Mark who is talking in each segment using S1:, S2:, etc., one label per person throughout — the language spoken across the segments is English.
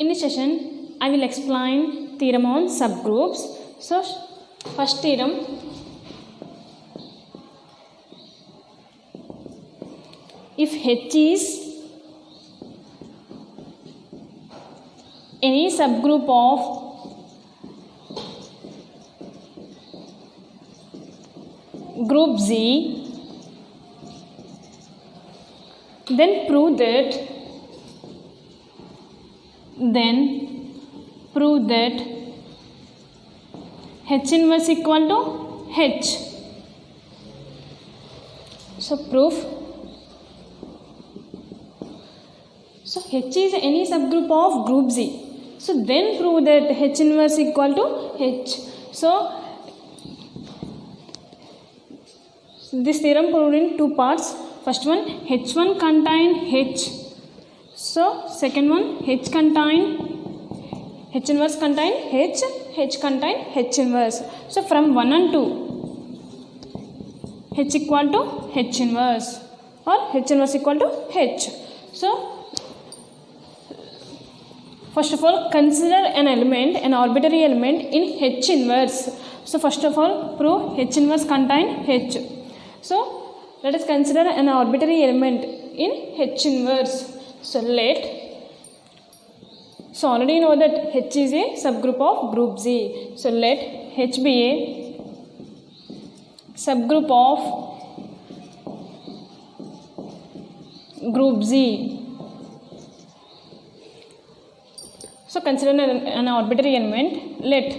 S1: In this session I will explain theorem on subgroups. So first theorem, if H is any subgroup of group Z, then prove that H inverse equal to H. So proof. So H is any subgroup of group Z. So then prove that H inverse equal to H. So this theorem proved in two parts. First one, H1 contain H. So second one, H inverse contain H contain H inverse. So from 1 and 2, H equal to H inverse or H inverse equal to H. So first of all, consider an arbitrary element in H inverse. So first of all, prove H inverse contain H. So let us consider an arbitrary element in H inverse. So already know that H is a subgroup of group Z. So let H be a subgroup of group Z. So consider an arbitrary element. Let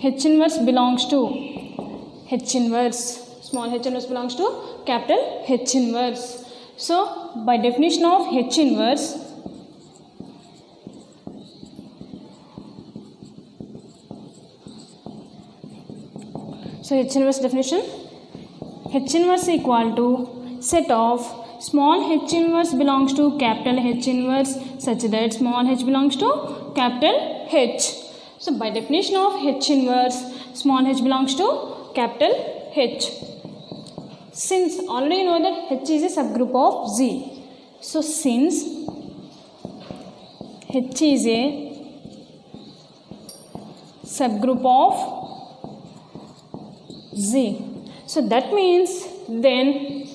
S1: H inverse belongs to H inverse. Small h inverse belongs to capital H inverse. So by definition of H inverse, so H inverse definition, H inverse equal to set of small h inverse belongs to capital H inverse such that small h belongs to capital H. So by definition of H inverse, small h belongs to capital H. Since already know that H is a subgroup of Z. So since H is a subgroup of Z, so that means then,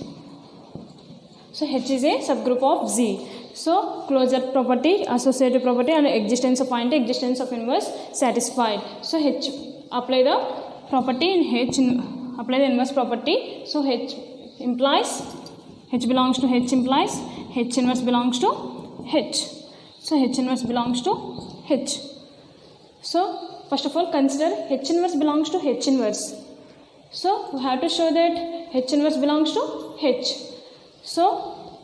S1: so H is a subgroup of Z. So closure property, associative property and existence of point, existence of inverse satisfied. So H, apply the property in H, apply the inverse property. So H implies H belongs to H implies H inverse belongs to H. So H inverse belongs to H. So first of all, consider H inverse belongs to H inverse. So we have to show that H inverse belongs to H. So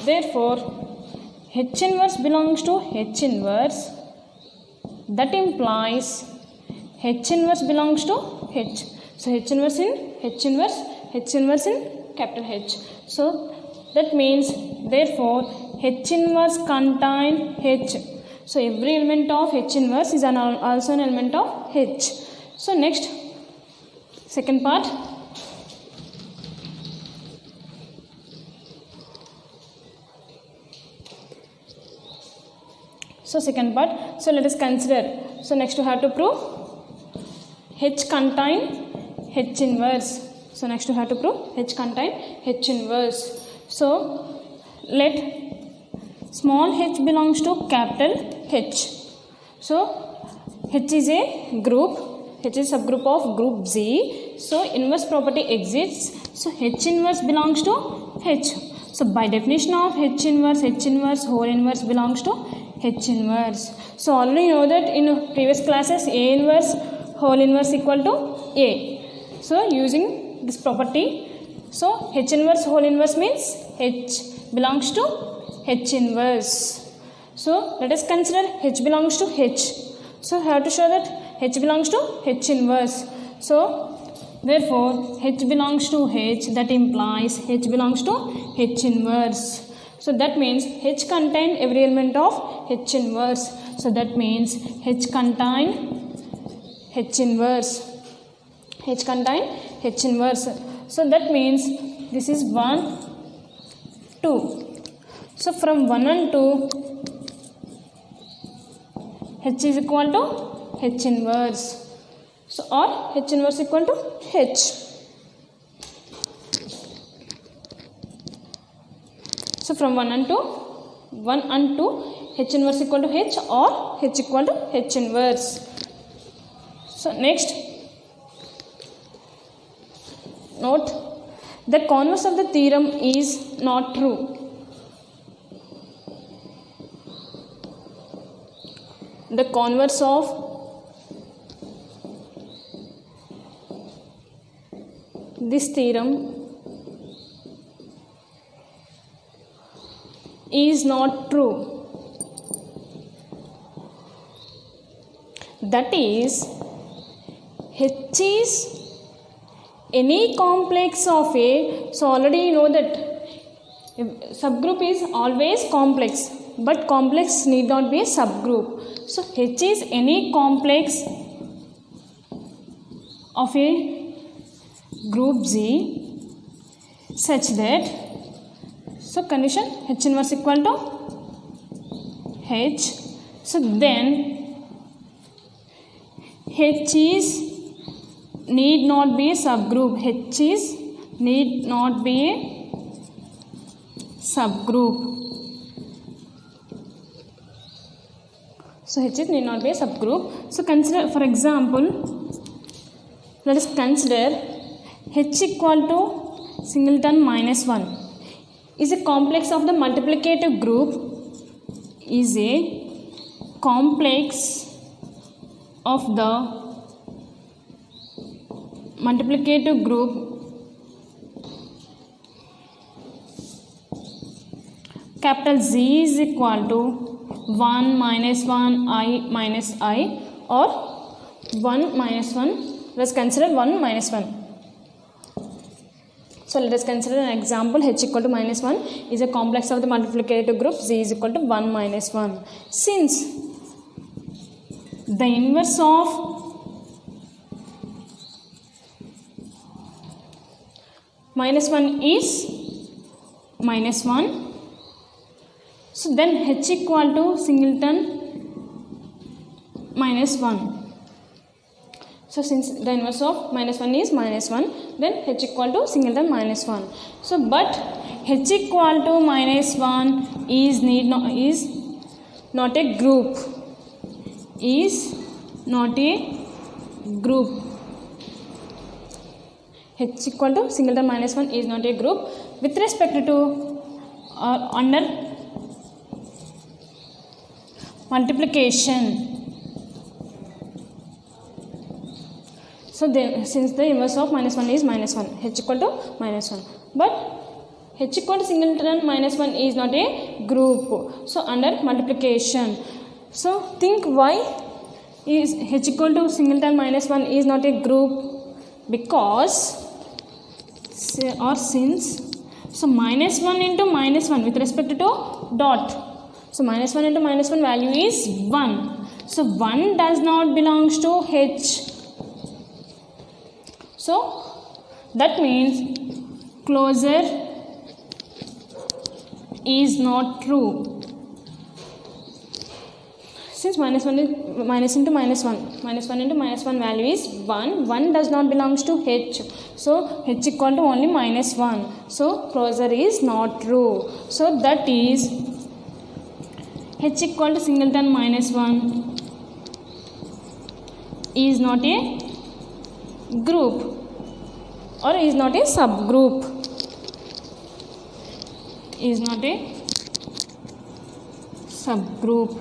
S1: therefore H inverse belongs to H inverse, that implies H inverse belongs to H. So H inverse in H inverse in capital H. So that means therefore H inverse contain H. So every element of H inverse is also an element of H. So next, second part. So second part. So let us consider. So next we have to prove H contain H inverse. So next we have to prove H contain H inverse. So let small h belongs to capital H. So H is a group, H is a subgroup of group Z. So inverse property exists. So H inverse belongs to H. So by definition of H inverse whole inverse belongs to H inverse. So already know that in previous classes A inverse whole inverse equal to A. So using this property, so H inverse whole inverse means H belongs to H inverse. So let us consider H belongs to H. So have to show that H belongs to H inverse. So therefore H belongs to H, that implies H belongs to H inverse. So that means H contain every element of H inverse. So that means H contain H inverse. H contain H inverse. So that means this is 1, 2. So from 1 and 2, H is equal to H inverse. So or H inverse equal to H. So from 1 and 2 H inverse equal to H or H equal to H inverse. So next, note the converse of the theorem is not true. The converse of this theorem is not true. That is, H is any complex of A. So already you know that subgroup is always complex, but complex need not be a subgroup. So H is any complex of a group Z such that, so condition H inverse equal to H. So then H is need not be a subgroup. H is need not be a subgroup. So H is need not be a subgroup. So consider, for example, let us consider H equal to singleton minus 1 is a complex of the multiplicative group, is a complex of the multiplicative group capital Z is equal to 1 minus 1 I minus I or 1 minus 1. Let's consider 1 minus 1. So let us consider an example. H equal to minus 1 is a complex of the multiplicative group Z is equal to 1 minus 1. Since the inverse of minus 1 is minus 1, so then H equal to singleton minus 1. So since the inverse of minus 1 is minus 1, then H equal to singleton minus 1. So but H equal to minus 1 is not a group. Is not a group. H equal to singleton minus 1 is not a group with respect to under multiplication. So then, since the inverse of minus 1 is minus 1, H equal to minus 1. But H equal to singleton minus 1 is not a group. So under multiplication. So think why is H equal to singleton minus 1 is not a group? Because or since, so minus 1 into minus 1 with respect to dot. So minus 1 into minus 1 value is 1. So 1 does not belongs to H. So that means closure is not true. Since minus 1 is minus into minus 1, minus 1 into minus 1 value is 1, 1 does not belongs to H. So H equal to only minus 1. So closure is not true. So that is H equal to singleton minus 1 is not a group or is not a subgroup. Is not a subgroup.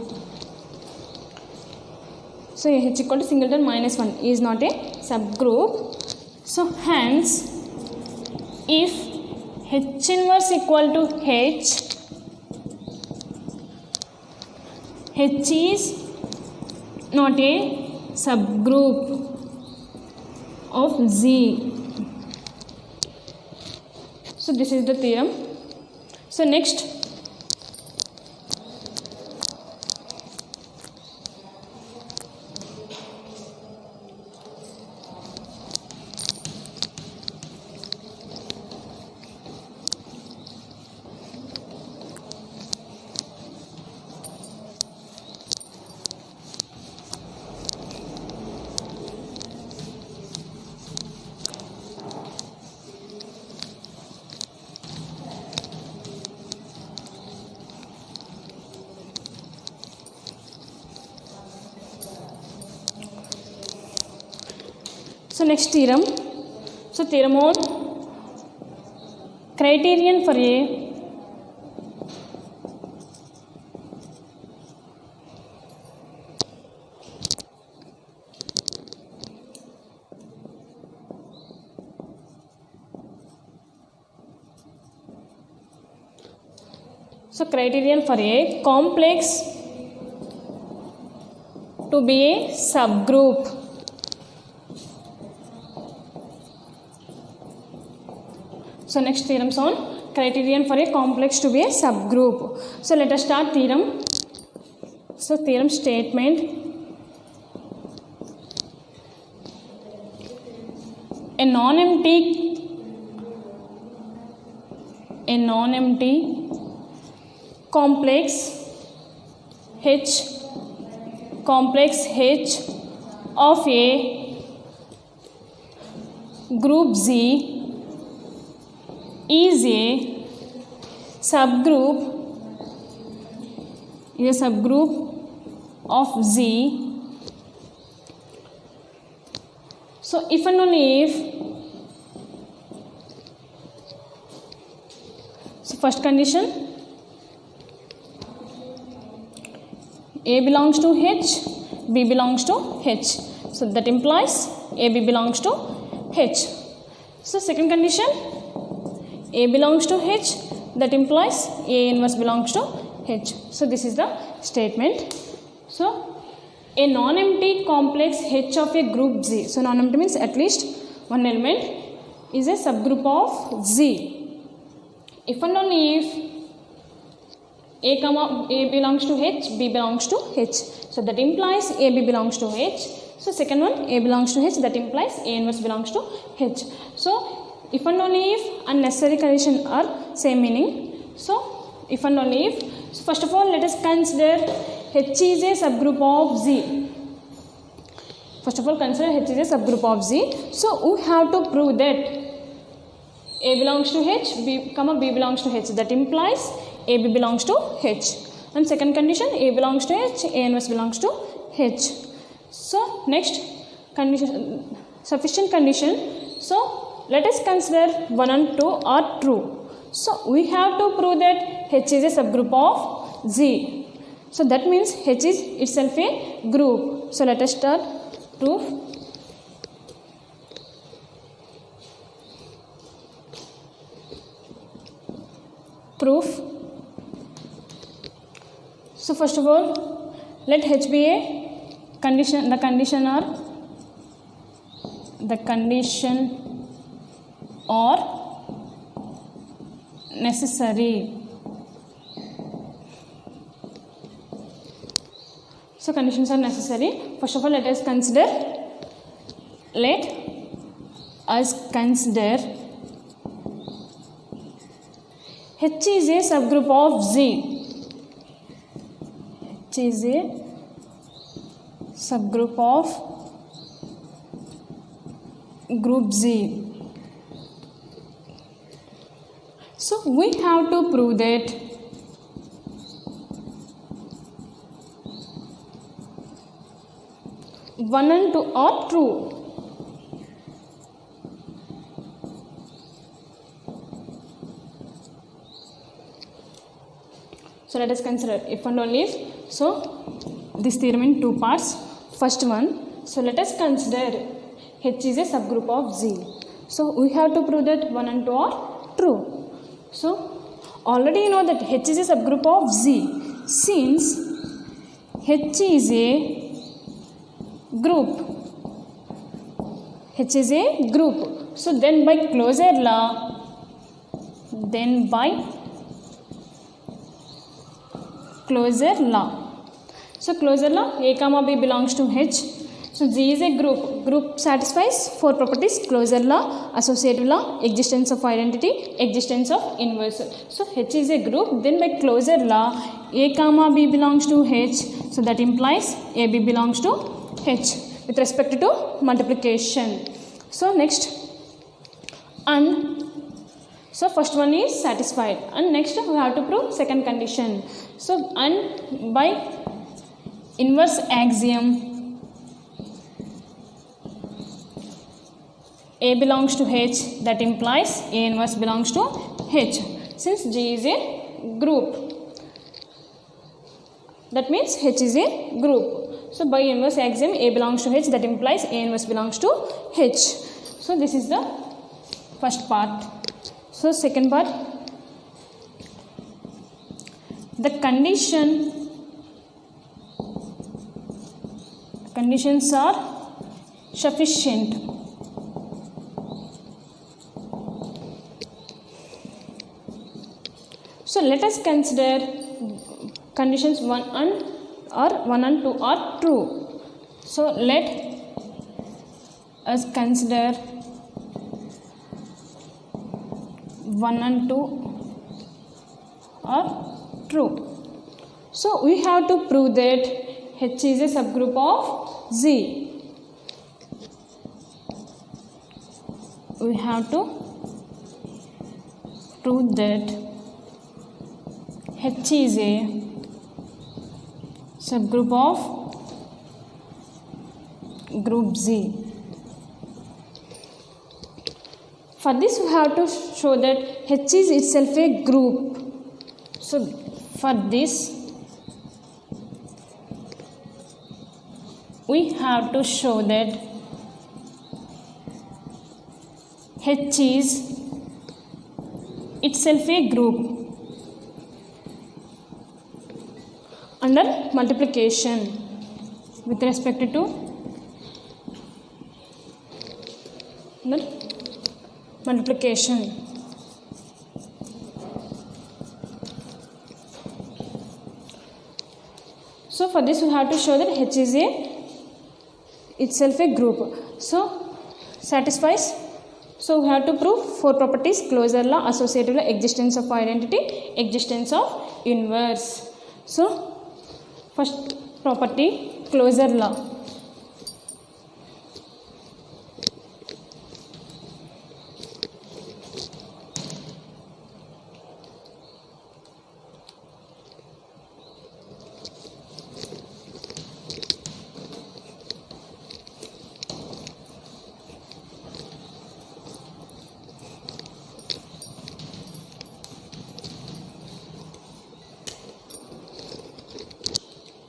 S1: So H equal to singleton minus 1 is not a subgroup. So hence if H inverse equal to H, H is not a subgroup of Z. So this is the theorem. So next, So next theorem. So theorem on criterion for a criterion for a complex to be a subgroup. So next theorems on criterion for a complex to be a subgroup. So let us start theorem. So theorem statement. A non-empty complex H of a group Z is a subgroup of Z. So if and only if, so first condition, A belongs to H, B belongs to H. So that implies AB belongs to H. So second condition, A belongs to H, that implies A inverse belongs to H. So this is the statement. So a non-empty complex H of a group Z. So non-empty means at least one element is a subgroup of Z. If and only if A belongs to H, B belongs to H. So that implies AB belongs to H. So second one, A belongs to H, that implies A inverse belongs to H. So if and only if unnecessary condition are same meaning. So if and only if, so first of all let us consider H is a subgroup of Z. First of all consider H is a subgroup of Z. So we have to prove that A belongs to H, B belongs to H. That implies AB belongs to H. And second condition, A belongs to H, A inverse belongs to H. So next condition, sufficient condition. So let us consider 1 and 2 are true. So we have to prove that H is a subgroup of Z. So that means H is itself a group. So let us start proof. Proof. So first of all, let H be a condition. The condition or necessary. So conditions are necessary. First of all, let us consider H is a subgroup of Z. H is a subgroup of group Z. So we have to prove that one and two are true. So let us consider if and only if. So this theorem in two parts. First one, so let us consider H is a subgroup of Z. So we have to prove that 1 and 2 are true. So already you know that H is a subgroup of Z. Since H is a group, so then by closure law, so closure law, A comma B belongs to H. So Z is a group satisfies four properties: closure law, associative law, existence of identity, existence of inverse. So H is a group, then by closure law, A comma B belongs to H. So that implies AB belongs to H with respect to multiplication. So next, and so first one is satisfied, and next we have to prove second condition. So and by inverse axiom, A belongs to H, that implies A inverse belongs to H. Since G is a group, that means H is a group. So by inverse axiom, A belongs to H, that implies A inverse belongs to H. So this is the first part. So second part, the conditions are sufficient. So let us consider conditions 1 and 2 are true. So let us consider 1 and 2 are true. So we have to prove that H is a subgroup of Z. We have to prove that H is a subgroup of group Z. For this we have to show that H is itself a group. So for this we have to show that H is itself a group under multiplication with respect to multiplication. So for this we have to show that H is itself a group. So satisfies. So we have to prove 4 properties: closure law, associative law, existence of identity, existence of inverse. So first property, closure law.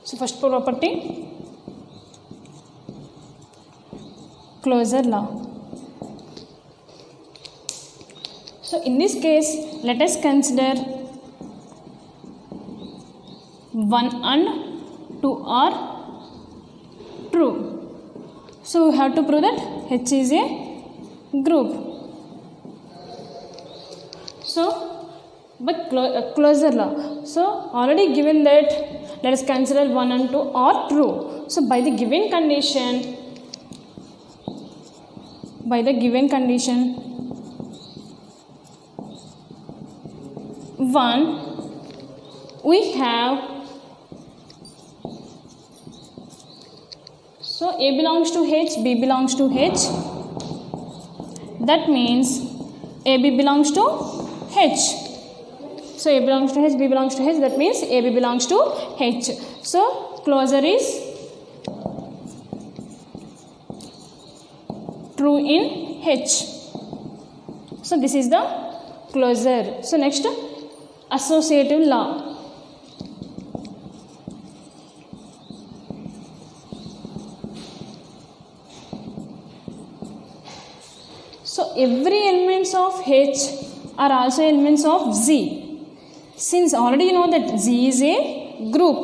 S1: So first property, closure law. So in this case, let us consider 1 and 2 are true. So we have to prove that H is a group. So but closure law. So already given that, let us consider 1 and 2 are true. So by the given condition, 1, we have, so A belongs to H, B belongs to H. That means AB belongs to H. So A belongs to H, B belongs to H, that means AB belongs to H. So closure is true in H. So this is the closure. So next, associative law. So every elements of H are also elements of Z. Since already you know that Z is a group,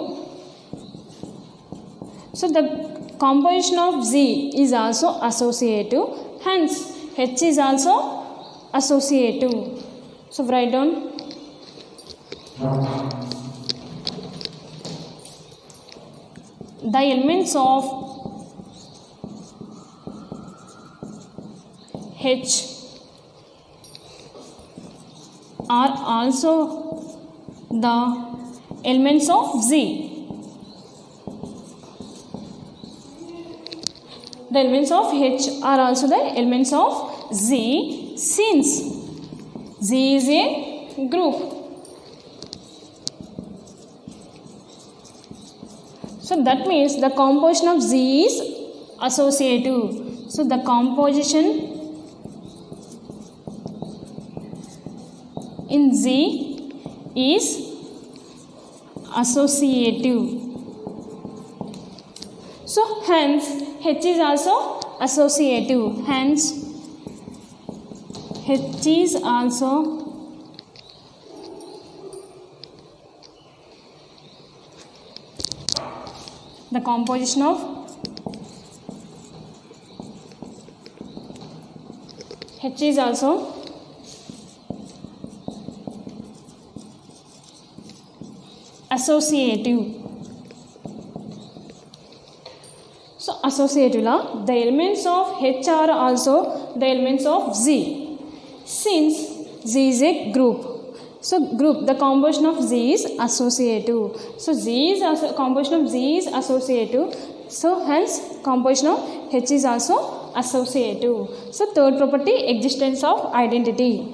S1: so the composition of Z is also associative, hence H is also associative. So write down the elements of H are also the elements of Z. The elements of H are also the elements of Z, since Z is a group. So that means the composition of Z is associative. So the composition Z is associative. So hence H is also associative. Hence H is also the composition of H is also associative. So associative law, the elements of H are also the elements of Z. Since Z is a group, so group, the composition of Z is associative. So composition of Z is associative. So hence composition of H is also associative. So third property, existence of identity.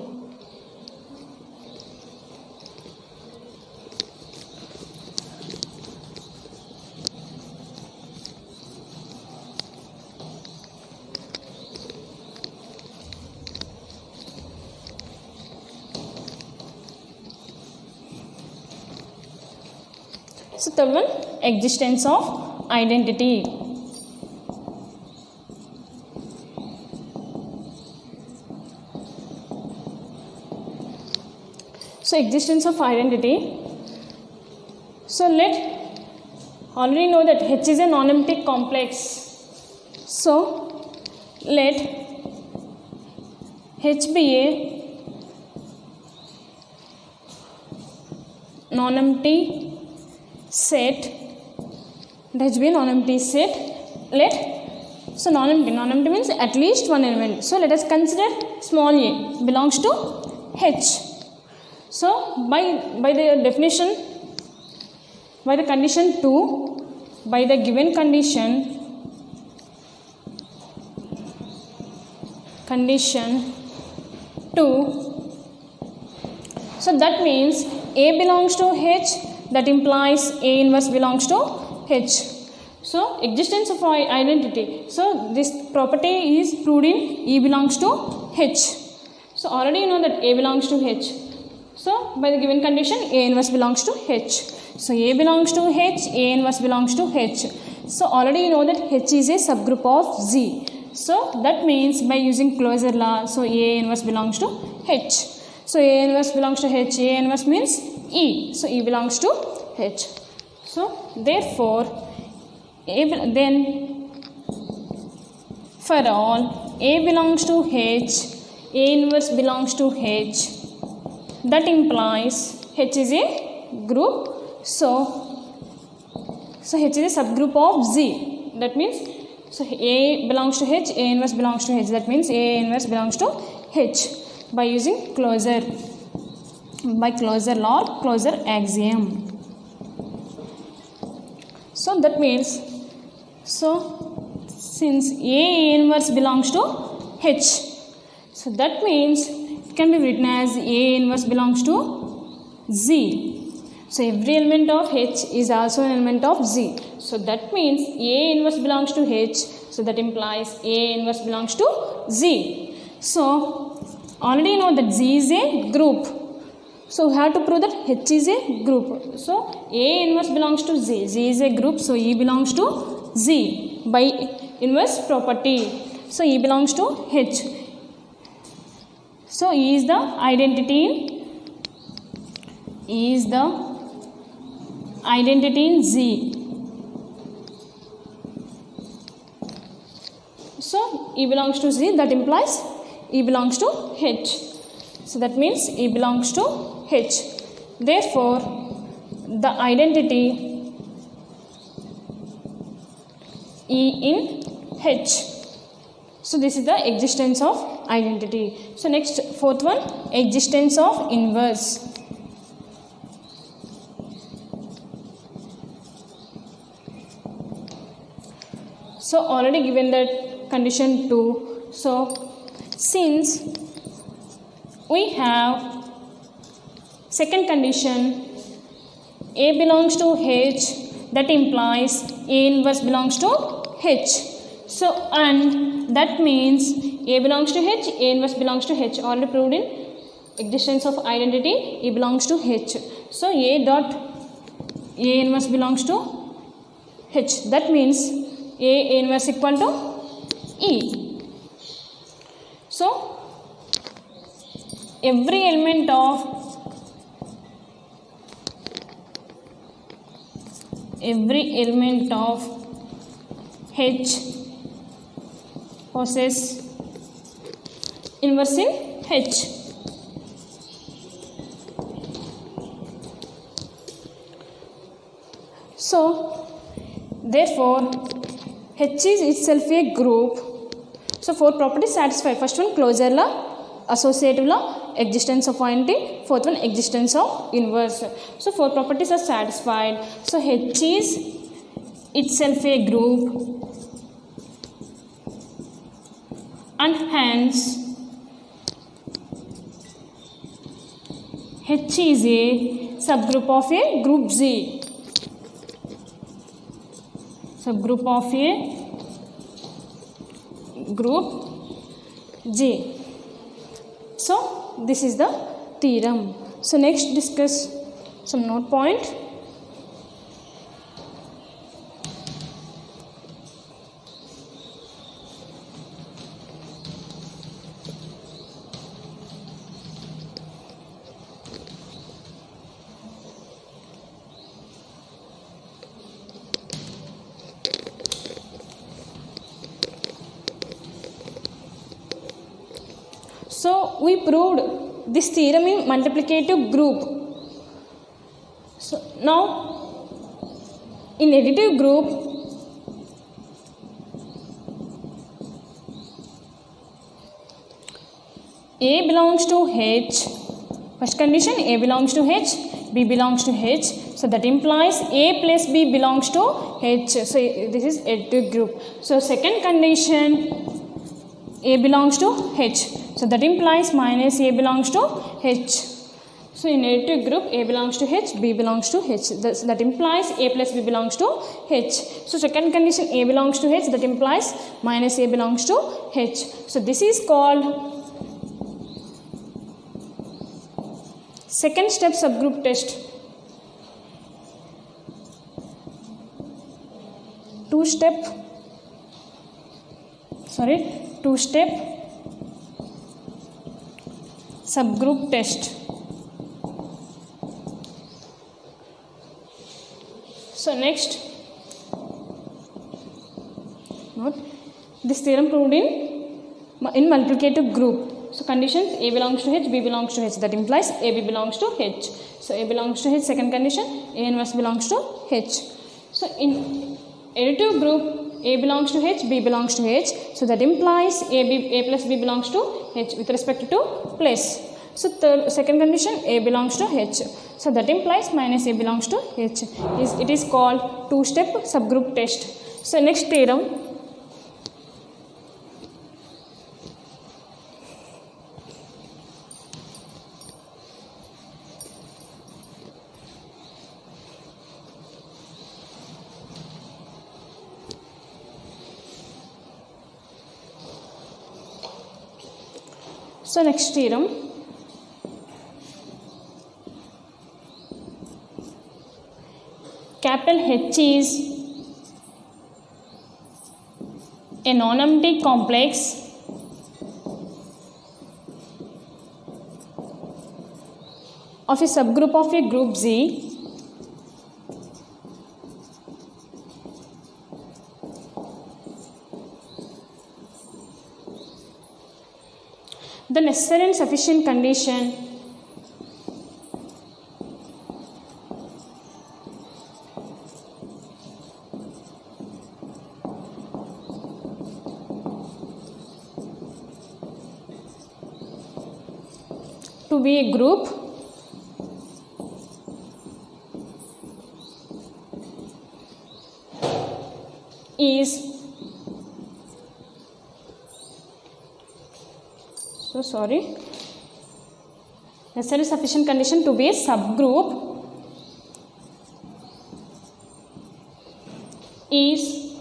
S1: So third one, existence of identity. So existence of identity. So already know that H is a non-empty complex. So let H be a non-empty set. Let H be a non-empty set. So non-empty means at least one element. So let us consider small a belongs to H. So by the definition, by the condition 2, by the given condition 2, so that means A belongs to H, that implies A inverse belongs to H. So existence of identity. So this property is proved in E belongs to H. So already you know that A belongs to H. So by the given condition, A inverse belongs to H. So A belongs to H, A inverse belongs to H. So already you know that H is a subgroup of Z. So that means by using closure law, so A inverse belongs to H. So A inverse belongs to H, A inverse means E. So E belongs to H. So therefore, then for all A belongs to H, A inverse belongs to H. That implies H is a group. So H is a subgroup of Z. That means so A belongs to H, A inverse belongs to H. That means A inverse belongs to H by using closure law or closure axiom. So that means since A inverse belongs to H, so that means it can be written as A inverse belongs to Z. So every element of H is also an element of Z. So that means A inverse belongs to H. So that implies A inverse belongs to Z. So already you know that Z is a group. So we have to prove that H is a group. So A inverse belongs to Z. Z is a group. So E belongs to Z by inverse property. So E belongs to H. So E is the identity in Z. So E belongs to Z, that implies E belongs to H. So that means E belongs to H. Therefore, the identity E in H. So this is the existence of identity. So next, fourth one, existence of inverse. So already given that condition 2. So since we have second condition, A belongs to H, that implies A inverse belongs to H. So and that means A belongs to H, A inverse belongs to H, already proved in existence of identity, E belongs to H. So A dot A inverse belongs to H. That means A inverse equal to E. So every element of H possess inverse in H. So therefore H is itself a group. So 4 properties satisfied. First one, closure law, associative law, existence of identity. Fourth one, existence of inverse. So 4 properties are satisfied. So H is itself a group and hence H is a subgroup of a group Z. Subgroup of a group G. So this is the theorem. So next discuss some note point. So we proved this theorem in multiplicative group. So now in additive group, A belongs to H. First condition, A belongs to H, B belongs to H. So that implies A plus B belongs to H. So this is additive group. So second condition, A belongs to H. So that implies minus A belongs to H. So in additive group, A belongs to H, B belongs to H. That implies A plus B belongs to H. So second condition, A belongs to H, that implies minus A belongs to H. So this is called second step subgroup test. Two-step subgroup test. So next, note this theorem proved in multiplicative group. So conditions, A belongs to H, B belongs to H. That implies AB belongs to H. So A belongs to H. Second condition, A inverse belongs to H. So in additive group, A belongs to H, B belongs to H. So that implies A plus B belongs to H with respect to place. So second condition, A belongs to H. So that implies minus A belongs to H. It is called two-step subgroup test. So next theorem. So next theorem, capital H is a non-empty complex of a subgroup of a group Z the necessary and sufficient condition to be a group is necessary sufficient condition to be a subgroup is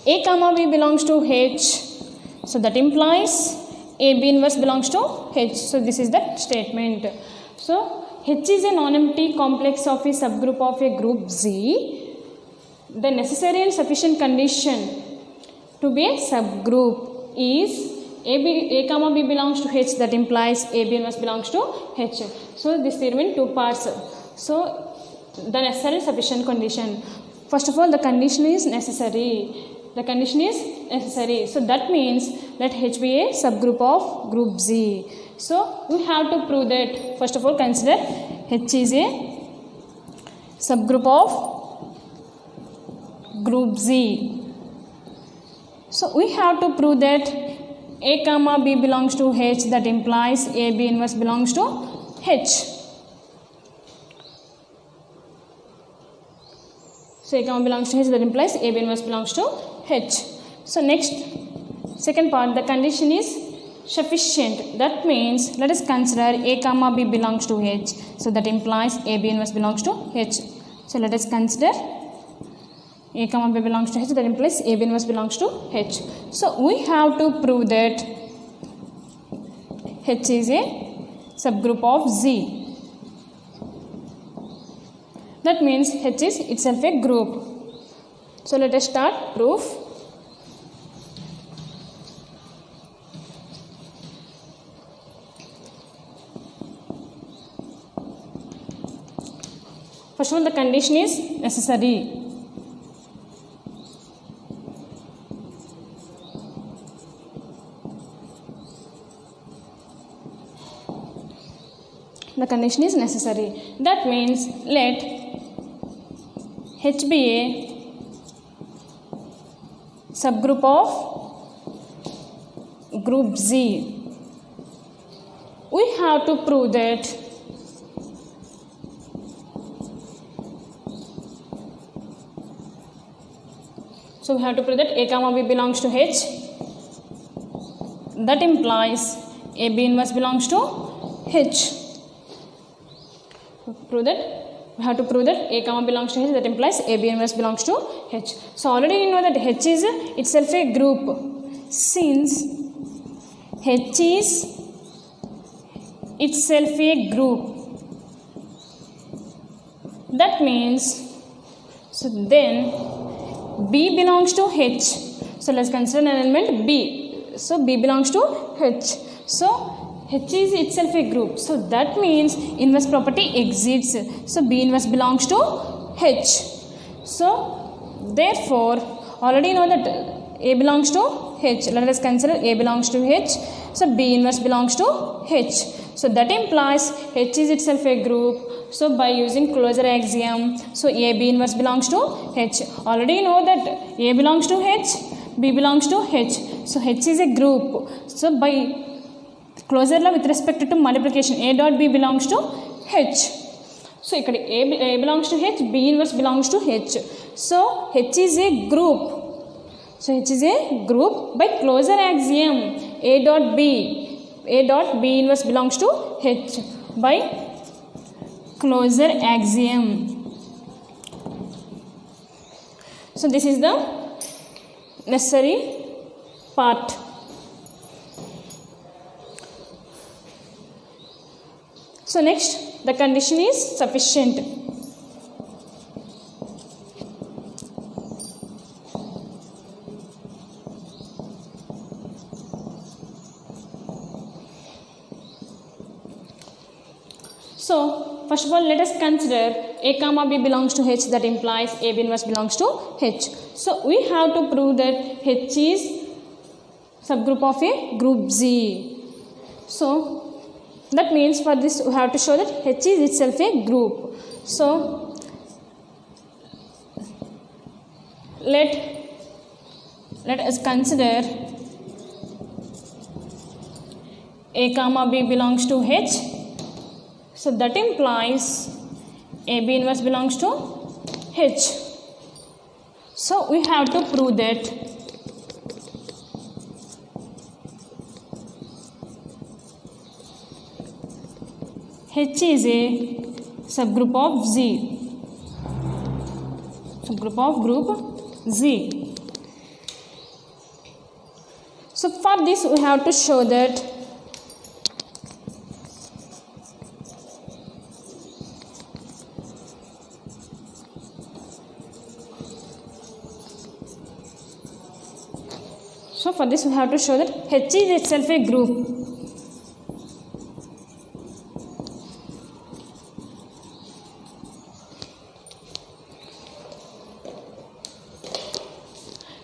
S1: A comma B belongs to H. So that implies AB inverse belongs to H. So this is the statement. So H is a non-empty complex of a subgroup of a group Z. The necessary and sufficient condition to be a subgroup is A comma B belongs to H, that implies AB inverse belongs to H. So this theorem in two parts. So the necessary and sufficient condition. First of all, the condition is necessary. The condition is necessary. So that means let H be a subgroup of group Z. So we have to prove that. First of all, consider H is a subgroup of group Z. So we have to prove that A comma B belongs to H, that implies AB inverse belongs to H. So A comma belongs to H, that implies AB inverse belongs to H. So next, second part, the condition is sufficient. That means let us consider A comma B belongs to H. So that implies AB inverse belongs to H. So let us consider A comma B belongs to H, that implies AB inverse belongs to H. So we have to prove that H is a subgroup of Z. That means H is itself a group. So let us start proof. First of all, the condition is necessary. The condition is necessary. That means let H be a subgroup of group Z. We have to prove that so we have to prove that A comma B belongs to H. That implies AB inverse belongs to H. Prove that we have to prove that A comma belongs to H, that implies AB inverse belongs to H. So already you know that H is itself a group. Since H is itself a group, that means so then B belongs to H. So let's consider an element B. So B belongs to H. So H is itself a group. So that means inverse property exists. So B inverse belongs to H. So therefore already know that A belongs to H. Let us consider A belongs to H. So B inverse belongs to H. So that implies H is itself a group. So by using closure axiom, so A B inverse belongs to H. Already know that A belongs to H, B belongs to H. So H is a group. So by closure law with respect to multiplication, A dot B belongs to H. So ikkada A belongs to H, B inverse belongs to H. So H is a group. So H is a group by closure axiom, A dot B inverse belongs to H by closure axiom. So this is the necessary part. So next, the condition is sufficient. So first of all, let us consider A comma B belongs to H, that implies AB inverse belongs to H. So we have to prove that H is subgroup of a group Z. So that means for this we have to show that H is itself a group. So let us consider A comma B belongs to H. So that implies AB inverse belongs to H. So we have to prove that H is a subgroup of Z. Subgroup of group Z. So for this we have to show that H is itself a group.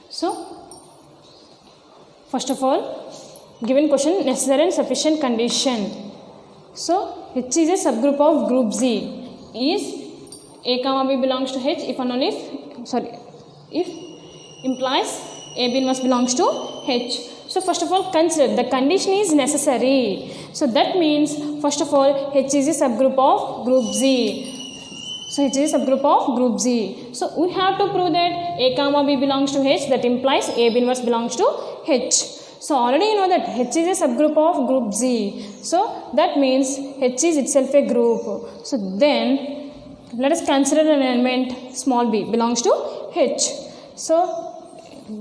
S1: So first of all, given question, necessary and sufficient condition. So H is a subgroup of group Z. Is A comma B belongs to H if and only if implies A B must belongs to H. So first of all, consider the condition is necessary. So that means first of all H is a subgroup of group Z. So H is a subgroup of group Z. So we have to prove that A comma B belongs to H. That implies A B inverse belongs to H. So already you know that H is a subgroup of group Z. So that means H is itself a group. So then let us consider an element small b belongs to H. So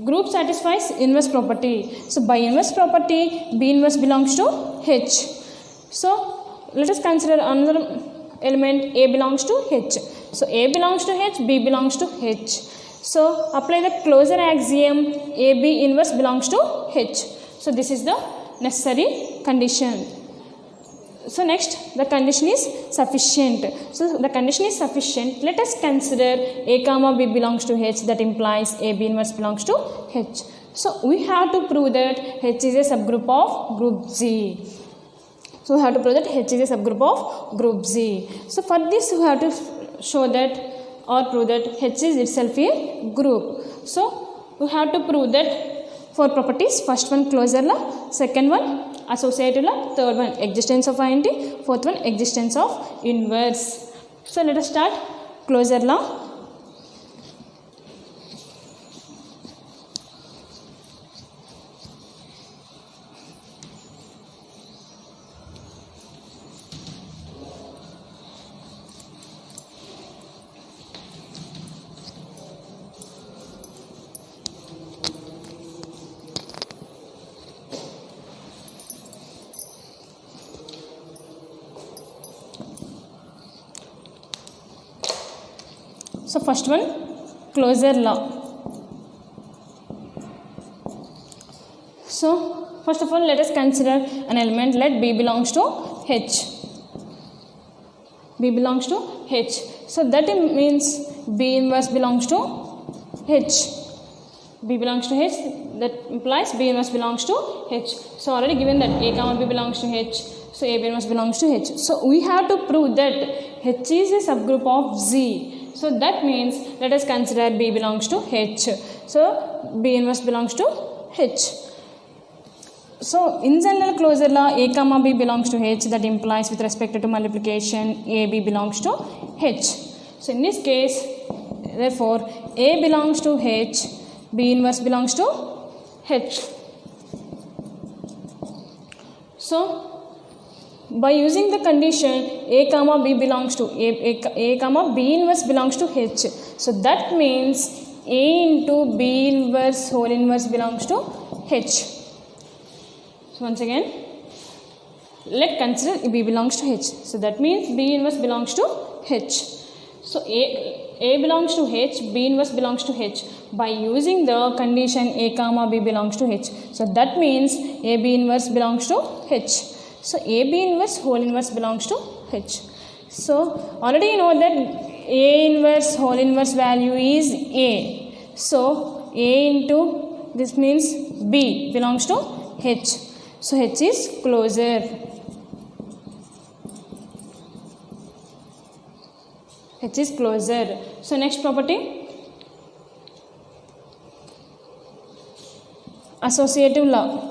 S1: group satisfies inverse property. So by inverse property, B inverse belongs to H. So let us consider another element A belongs to H. So A belongs to H, B belongs to H. So apply the closure axiom, AB inverse belongs to H. So this is the necessary condition. So next, the condition is sufficient. So the condition is sufficient. Let us consider A comma B belongs to H. That implies AB inverse belongs to H. So we have to prove that H is a subgroup of group Z. So we have to prove that H is a subgroup of group Z. So for this we have to show that or prove that H is itself a group. So we have to prove that 4 properties. First one closure law, second one associative law, third one existence of INT, fourth one existence of inverse. So let us start closure law. So first one closure law. So first of all let us consider an element, let B belongs to H. B belongs to H. So that means B inverse belongs to H. B belongs to H, that implies B inverse belongs to H. So already given that A comma B belongs to H, so A B inverse belongs to H. So we have to prove that H is a subgroup of Z. So that means let us consider B belongs to H. So B inverse belongs to H. So in general closure law, A comma B belongs to H. That implies with respect to multiplication, A B belongs to H. So in this case, therefore A belongs to H, B inverse belongs to H. So by using the condition A comma B belongs to A comma B inverse belongs to H. So that means A into B inverse whole inverse belongs to H. So once again, let consider B belongs to H. So that means B inverse belongs to H. So A belongs to H, B inverse belongs to H. By using the condition A comma B belongs to H. So that means A B inverse belongs to H. So A B inverse whole inverse belongs to H. So already you know that A inverse whole inverse value is A. So A into this means B belongs to H. So H is closure. H is closure. So next property, associative law.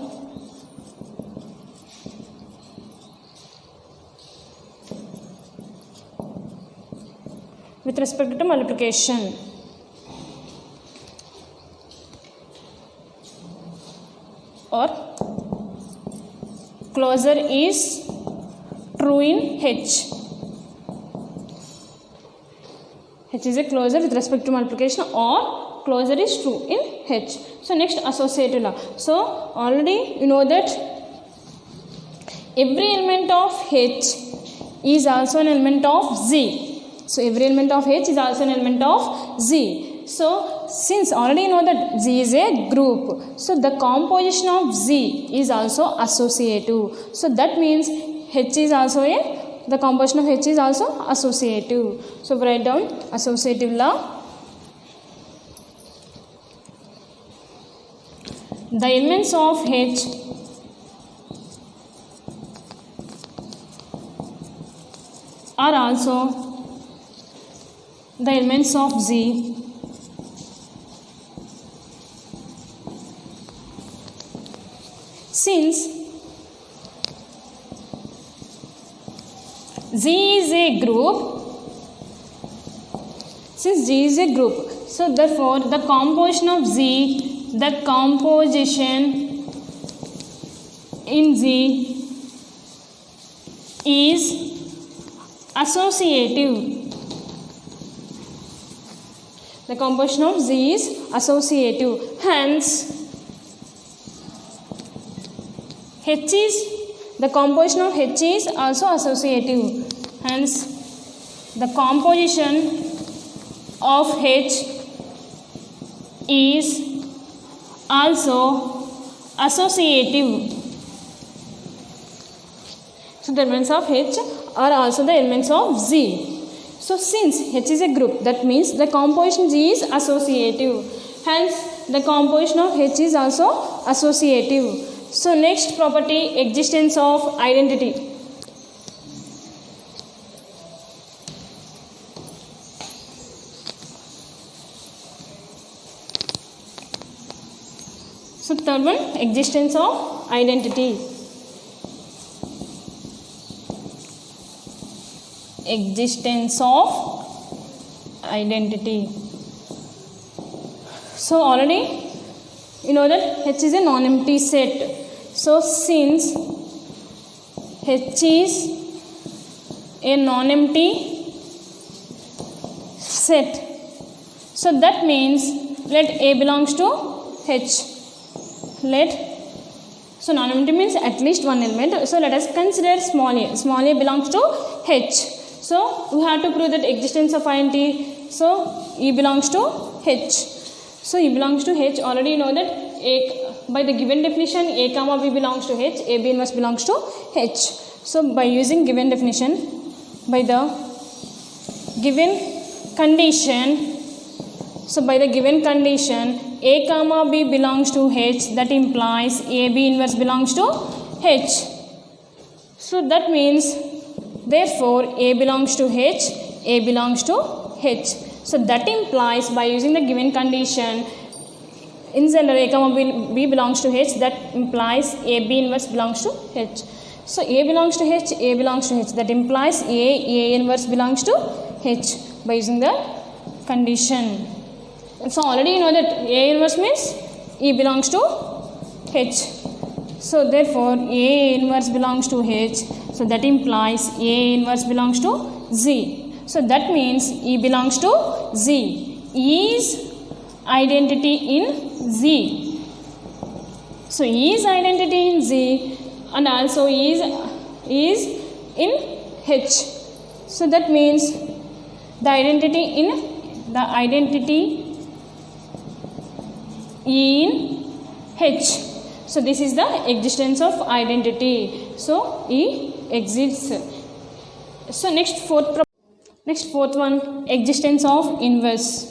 S1: With respect to multiplication. Or closure is true in H. H is a closure with respect to multiplication or closure is true in H. So next associative law. So already you know that every element of H is also an element of Z. So every element of H is also an element of Z. So since already you know that Z is a group, so the composition of Z is also associative. So that means H is also the composition of H is also associative. So write down associative law. The elements of H are also the elements of Z since Z is a group. Since Z is a group, so therefore the composition of Z, the composition in Z is associative. The composition of Z is associative. Hence, H is the composition of H is also associative. Hence, the composition of H is also associative. So the elements of H are also the elements of Z. So since H is a group, that means the composition Z is associative. Hence the composition of H is also associative. So next property, existence of identity. So third one, existence of identity. Existence of identity. So already you know that H is a non-empty set. So since H is a non-empty set, so that means let A belongs to H. So non-empty means at least one element. So let us consider small a. Small a belongs to H. So we have to prove that existence of identity. So E belongs to H. So E belongs to H. Already you know that by the given definition A comma B belongs to H, A B inverse belongs to H. So by using given definition, by the given condition, so by the given condition A comma B belongs to H, that implies A B inverse belongs to H. So that means therefore A belongs to H, A belongs to H. So that implies by using the given condition in general A comma B belongs to H, that implies A B inverse belongs to H. So A belongs to H, A belongs to H, that implies A inverse belongs to H by using the condition. So already you know that A inverse means E belongs to H. So therefore A inverse belongs to H, so that implies A inverse belongs to Z. So that means E belongs to Z. E is identity in Z. So E is identity in Z and also E is in H. So that means the identity in H. So this is the existence of identity. So E exists. So next fourth one, existence of inverse.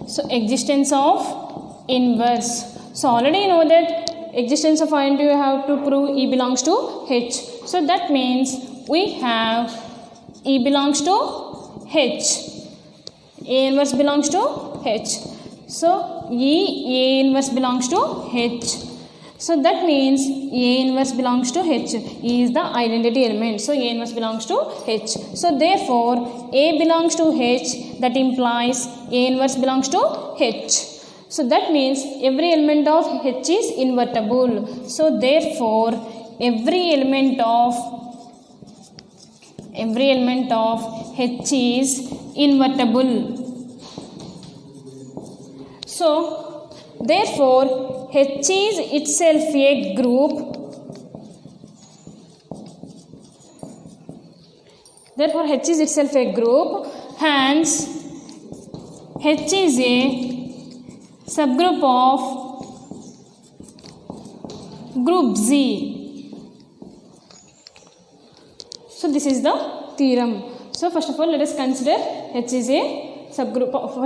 S1: So existence of inverse. So already you know that existence of identity you have to prove E belongs to H. So that means we have E belongs to H, A inverse belongs to H. So A inverse belongs to H. So that means A inverse belongs to H. E is the identity element. So A inverse belongs to H. So therefore A belongs to H, that implies A inverse belongs to H. So that means every element of H is invertible. So therefore every element of H is invertible. So therefore H is itself a group. Therefore H is itself a group, hence H is a subgroup of group Z. So this is the theorem. So first of all let us consider H is a subgroup of,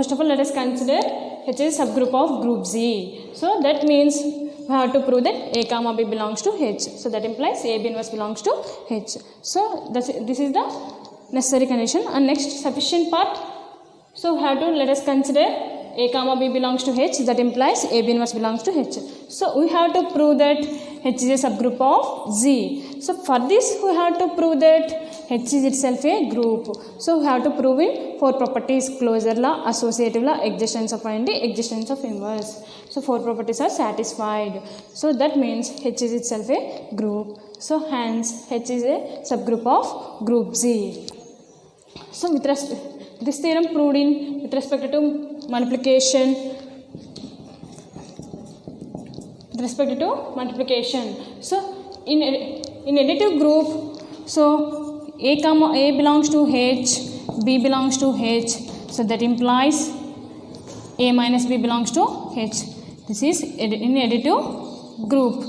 S1: H is a subgroup of group Z. So that means we have to prove that A comma B belongs to H. So that implies A B inverse belongs to H. So this is the necessary condition. And next sufficient part. So have to let us consider A comma B belongs to H. That implies A B inverse belongs to H. So we have to prove that H is a subgroup of Z. So for this we have to prove that H is itself a group. So we have to prove in 4 properties: closure law, associative law, existence of and existence of inverse. So 4 properties are satisfied. So that means H is itself a group. So hence H is a subgroup of group Z. So with respect this theorem proved in with respect to multiplication. So in additive group, so A belongs to H, B belongs to H. So that implies A minus B belongs to H. This is in additive group.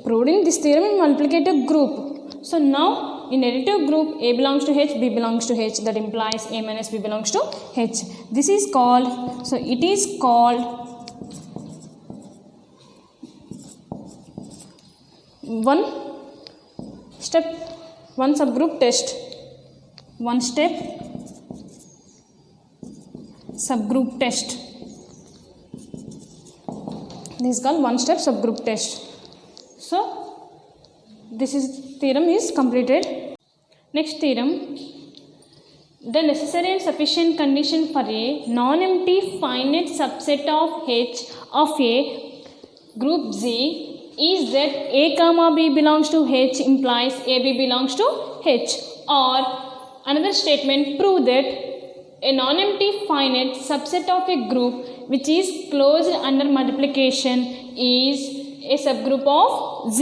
S1: Proved in this theorem in multiplicative group. So now in additive group A belongs to H, B belongs to H. That implies A minus B belongs to H. This is called, so it is called one subgroup test. One step subgroup test. This is called one step subgroup test. So this is theorem is completed. Next theorem: the necessary and sufficient condition for a non-empty finite subset of H of a group Z is that A comma B belongs to H implies AB belongs to H. Or another statement, prove that a non-empty finite subset of a group which is closed under multiplication is a subgroup of Z.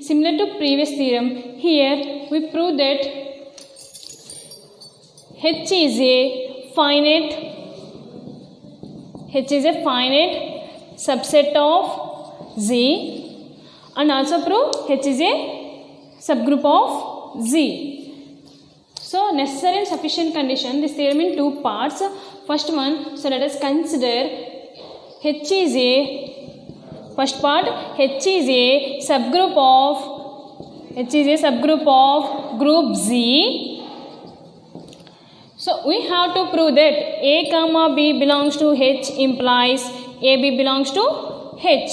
S1: Similar to previous theorem, here we prove that H is a finite subset of Z, and also prove H is a subgroup of Z. So necessary and sufficient condition, this theorem in 2 parts. First one, so let us consider H is a, first part, H is a subgroup of group Z. So we have to prove that A comma B belongs to H implies AB belongs to H.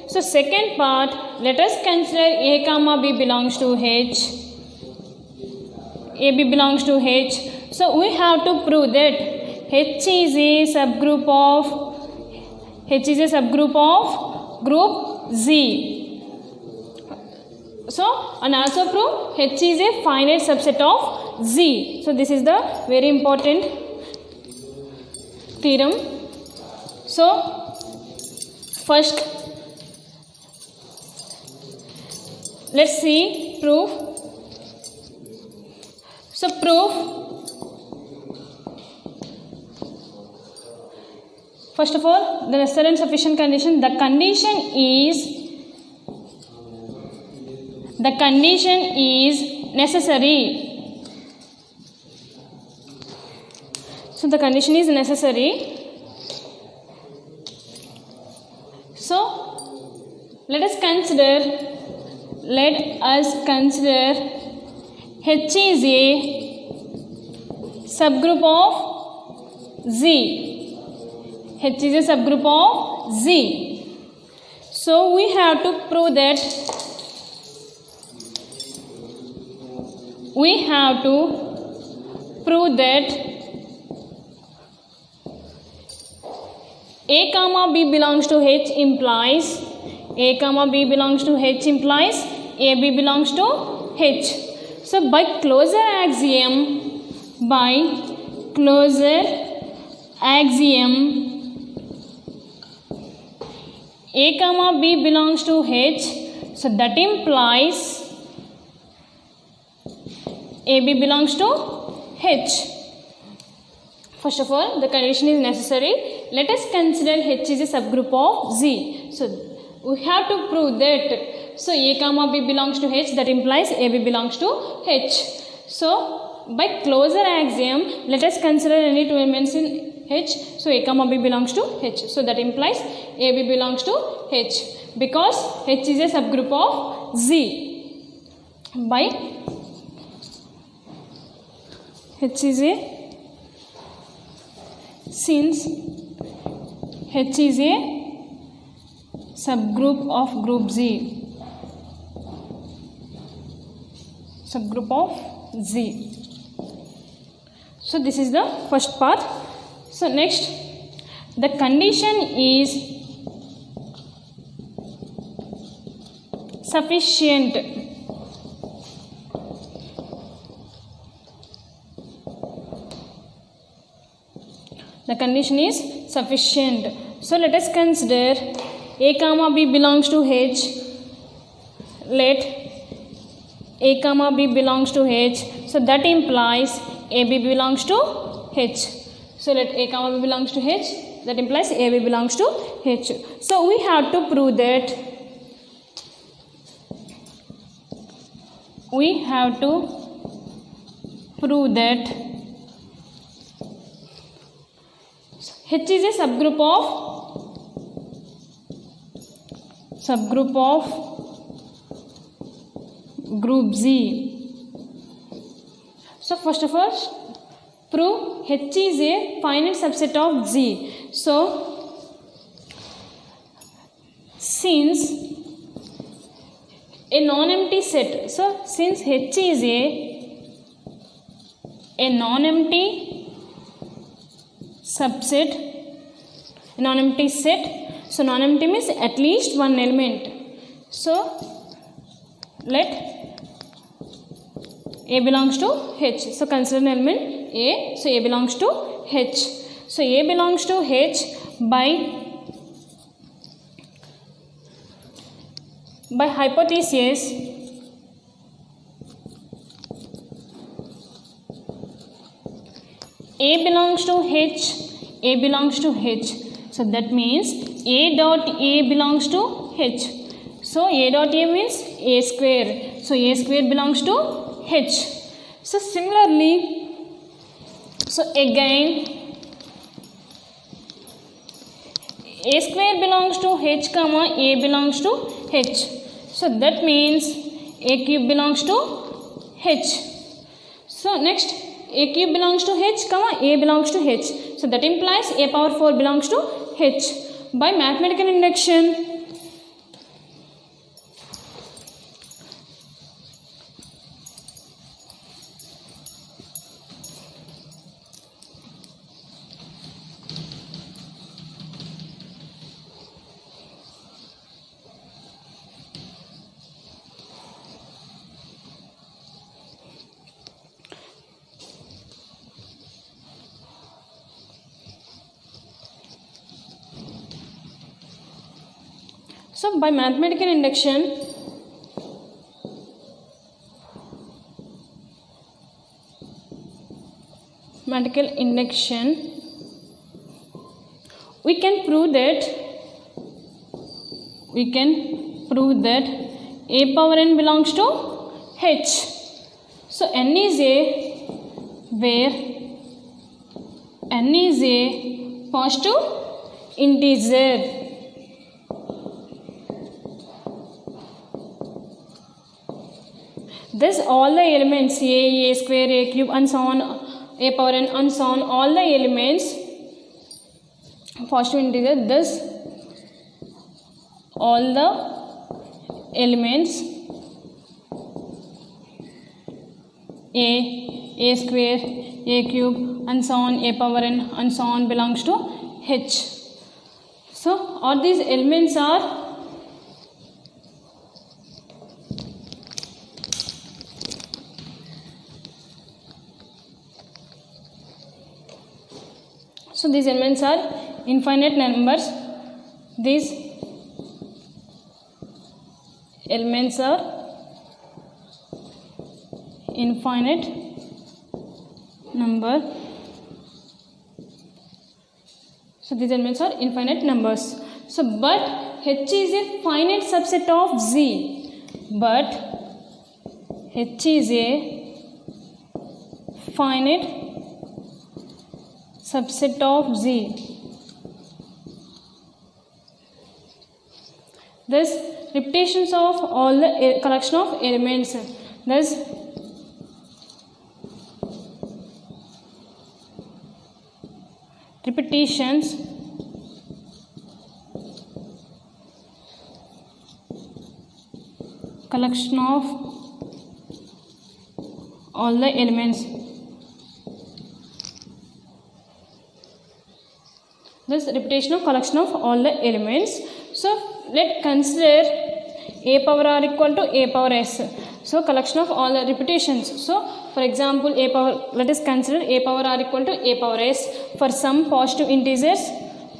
S1: So second part, let us consider A comma B belongs to H, AB belongs to H. So we have to prove that H is a subgroup of group Z. So and also prove H is a finite subset of Z. So this is the very important theorem. So first let's see proof. So proof, first of all, the necessary and sufficient condition. The condition is necessary. So the condition is necessary. So let us consider H is a subgroup of Z. H is a subgroup of Z. So we have to prove that A comma B belongs to H implies AB belongs to H. So by closure axiom, A comma B belongs to H, so that implies AB belongs to H. First of all, the condition is necessary. Let us consider H is a subgroup of Z. So we have to prove that. So A comma B belongs to H, that implies AB belongs to H. So by closure axiom, let us consider any two elements in H. So A comma B belongs to H. So that implies AB belongs to H, because H is a subgroup of Z. By H is a, since H is a subgroup of group Z, subgroup of Z. So this is the first part. So next, the condition is sufficient. The condition is sufficient. So let us consider A comma B belongs to H. Let A comma B belongs to H. So that implies AB belongs to H. So let A comma B belongs to H. That implies AB belongs to H. So we have to prove that. We have to prove that H is a subgroup of group Z. So first of all, prove H is a finite subset of Z. So since a non-empty set, so since H is a non-empty subset, non-empty set, so non-empty means at least one element. So let A belongs to H. So consider an element A. So A belongs to H. So A belongs to H by hypothesis A belongs to H, A belongs to H. So that means A dot A belongs to H. So A dot A means A square. So A square belongs to H. So similarly, so again A square belongs to H comma A belongs to H. So that means A cube belongs to H. So next, A cube belongs to H comma A belongs to H. So that implies A power 4 belongs to H. By mathematical induction, so by mathematical induction, we can prove that A power n belongs to H. So n is a where n is a positive integer. Thus all the elements A square, A cube and so on, A power n and so on, all the elements positive integer. Thus all the elements A square, A cube and so on, A power n and so on belongs to H. So all these elements are So these elements are infinite numbers. These elements are infinite number. So these elements are infinite numbers. So but H is a finite subset of Z. But H is a finite subset of Z. Thus repetitions of all the collection of elements. Thus repetitions collection of all the elements. This repetition of collection of all the elements. So let's consider a power r equal to a power s. So collection of all the repetitions. So for example, let us consider a power r equal to a power s for some positive integers.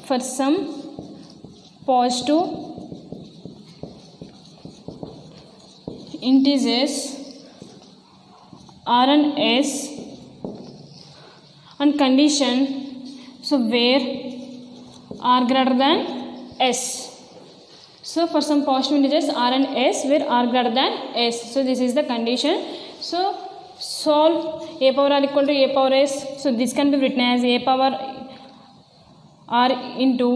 S1: For some positive integers r and s on condition, so where r greater than s. So for some positive integers r and s where r greater than s. So this is the condition. So solve a power r equal to a power s. So this can be written as a power r into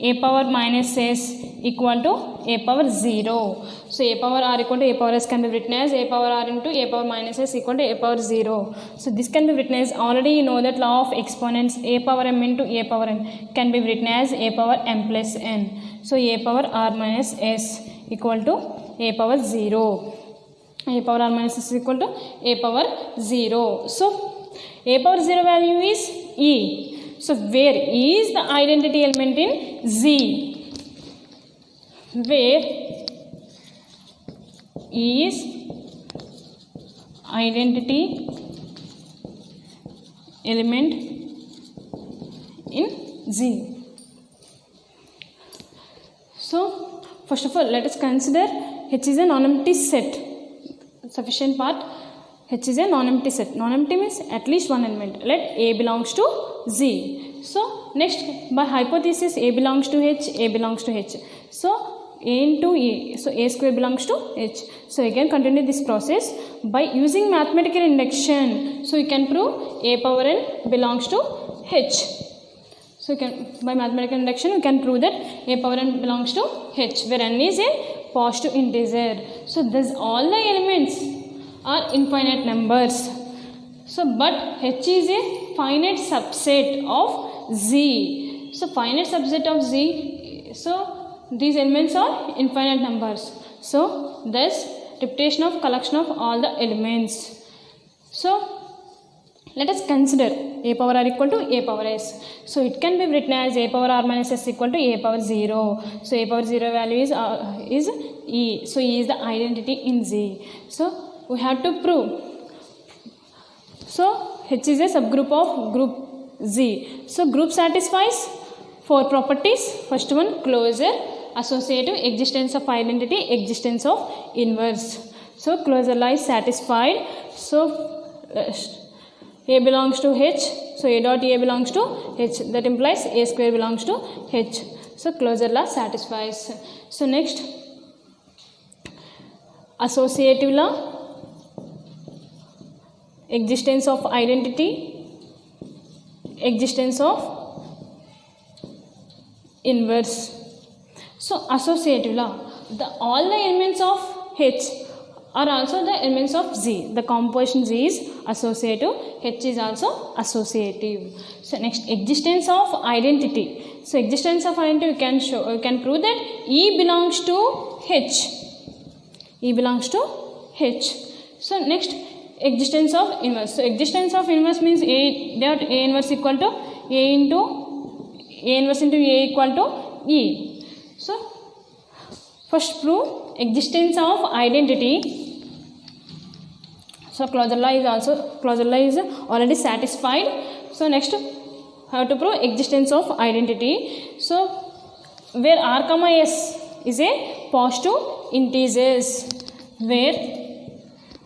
S1: a power minus s equal to a power 0. So a power r equal to a power s can be written as a power r into a power minus s equal to a power 0. So this can be written as, already you know that law of exponents, a power m into a power n can be written as a power m plus n. So a power r minus s equal to a power 0. A power r minus s equal to a power 0. So a power 0 value is e. So where e is the identity element in Z, where e is identity element in Z. So first of all, let us consider H is a non-empty set. Sufficient part, H is a non-empty set. Non-empty means at least one element. Let A belongs to Z. So next, by hypothesis, A belongs to H, A belongs to H. So A into A, so A square belongs to H. So again continue this process by using mathematical induction. So you can prove A power n belongs to H. So you can, by mathematical induction, you can prove that A power n belongs to H, where n is a positive integer. So thus all the elements are infinite numbers. So but H is a finite subset of Z. So finite subset of Z. So these elements are infinite numbers. So thus repetition of collection of all the elements. So let us consider a power r equal to a power s. So it can be written as a power r minus s equal to a power 0. So a power 0 value is e. So e is the identity in Z. So we have to prove. So H is a subgroup of group Z. So group satisfies 4 properties. First one, closure, associative, existence of identity, existence of inverse. So closure law is satisfied. So A belongs to H. So A dot A belongs to H. That implies A square belongs to H. So closure law satisfies. So next, associative law, existence of identity, existence of inverse. So associative law, all the elements of H are also the elements of Z. The composition Z is associative, H is also associative. So next, existence of identity. So existence of identity, you can prove that E belongs to H. E belongs to H. So next, existence of inverse. So existence of inverse means A dot A inverse equal to A into A inverse into A equal to E. So first prove existence of identity. So closure law is already satisfied. So next, have to prove existence of identity. So where r comma s is a positive integers, where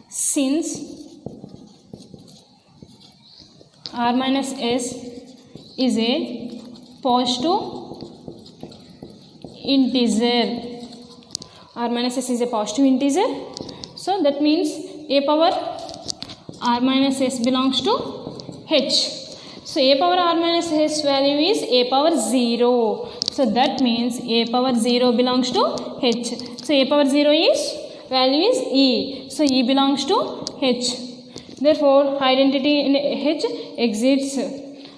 S1: since r minus s is a positive integer, r minus s is a positive integer, so that means a power r minus s belongs to h. So a power r minus s value is a power 0, so that means a power 0 belongs to h. So a power 0 is value is e, so e belongs to h, therefore identity in h exists.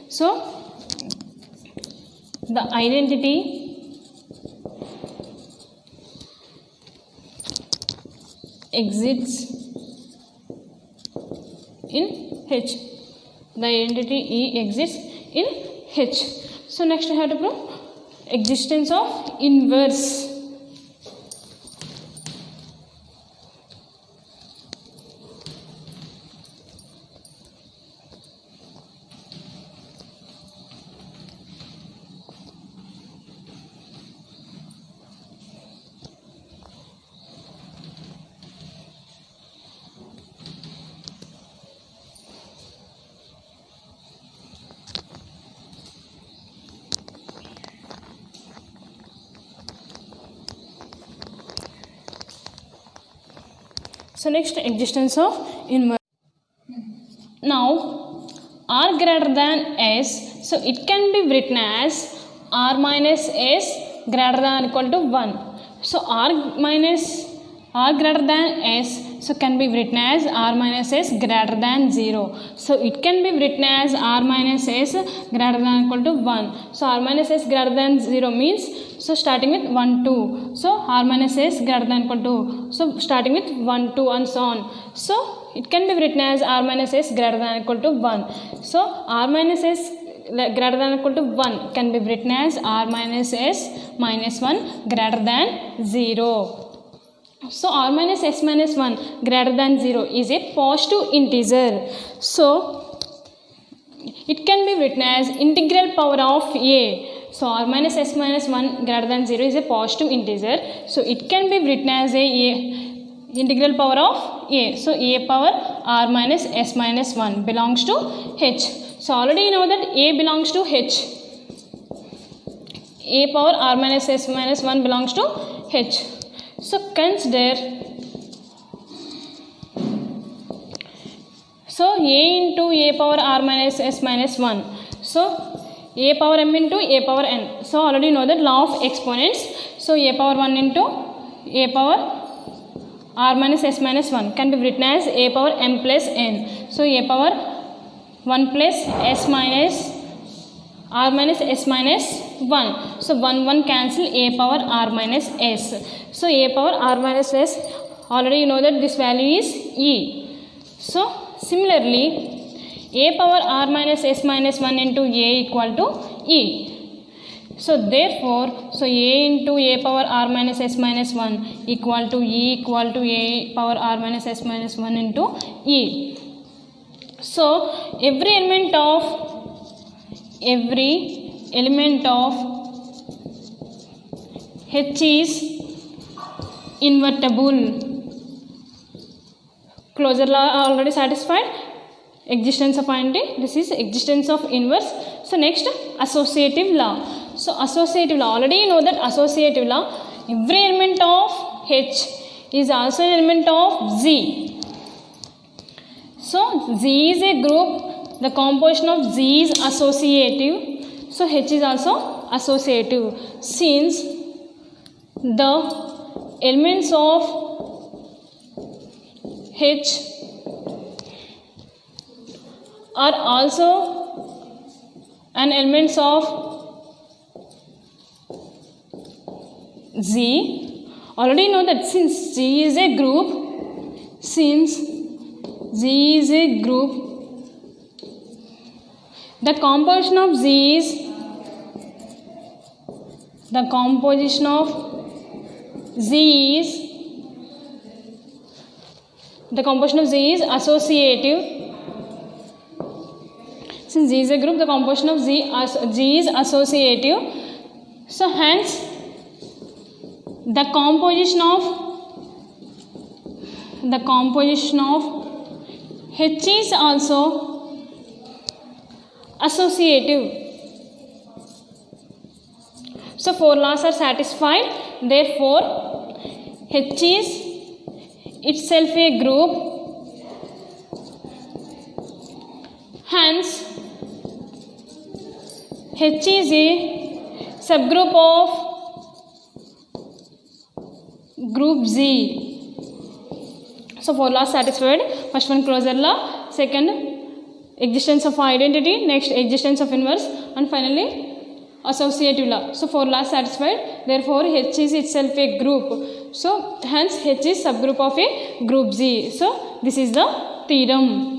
S1: So the identity exists in H. The identity E exists in H. So next we have to prove existence of inverse. So next, existence of inverse. Now r greater than s, so it can be written as r minus s greater than or equal to 1. So r greater than s, so can be written as r minus s greater than 0. So it can be written as r minus s greater than or equal to 1. So r minus s greater than 0 means, so starting with 1 2, so r minus s greater than or equal to, so starting with 1 2 and so on. So it can be written as r minus s greater than or equal to 1. So r minus s greater than or equal to 1 can be written as r minus s minus 1 greater than 0. So r minus s minus 1 greater than 0 is a positive integer. So it can be written as integral power of a. So r minus s minus 1 greater than 0 is a positive integer. So it can be written as a integral power of a. So a power r minus s minus 1 belongs to h. So already you know that a belongs to h. A power r minus s minus 1 belongs to h. So consider, so a into a power r minus s minus 1. So a power m into a power n. So already know that law of exponents. So a power 1 into a power r minus s minus 1 can be written as a power m plus n. So a power 1 plus s minus r minus s minus 1. So 1 1 cancel, a power r minus s. So a power r minus s, already you know that this value is e. So similarly a power r minus s minus 1 into a equal to e. So therefore, so a into a power r minus s minus 1 equal to e equal to a power r minus s minus 1 into e. So every element of H is invertible. Closure law already satisfied. Existence of identity. This is existence of inverse. So next, associative law. So associative law, already you know that associative law, every element of H is also an element of Z. So Z is a group, the composition of Z is associative, so H is also associative, since the elements of H are also an elements of Z. Already know that since Z is a group, the composition of Z is associative. Since G is a group, the composition of G is associative. So hence the composition of H is also associative. So 4 laws are satisfied. Therefore, H is itself a group. Hence, H is a subgroup of group Z. So 4 laws satisfied. First one, closure law. Second, existence of identity. Next, existence of inverse. And finally, associative law. So 4 laws satisfied. Therefore, H is itself a group. So hence H is subgroup of a group Z. So this is the theorem.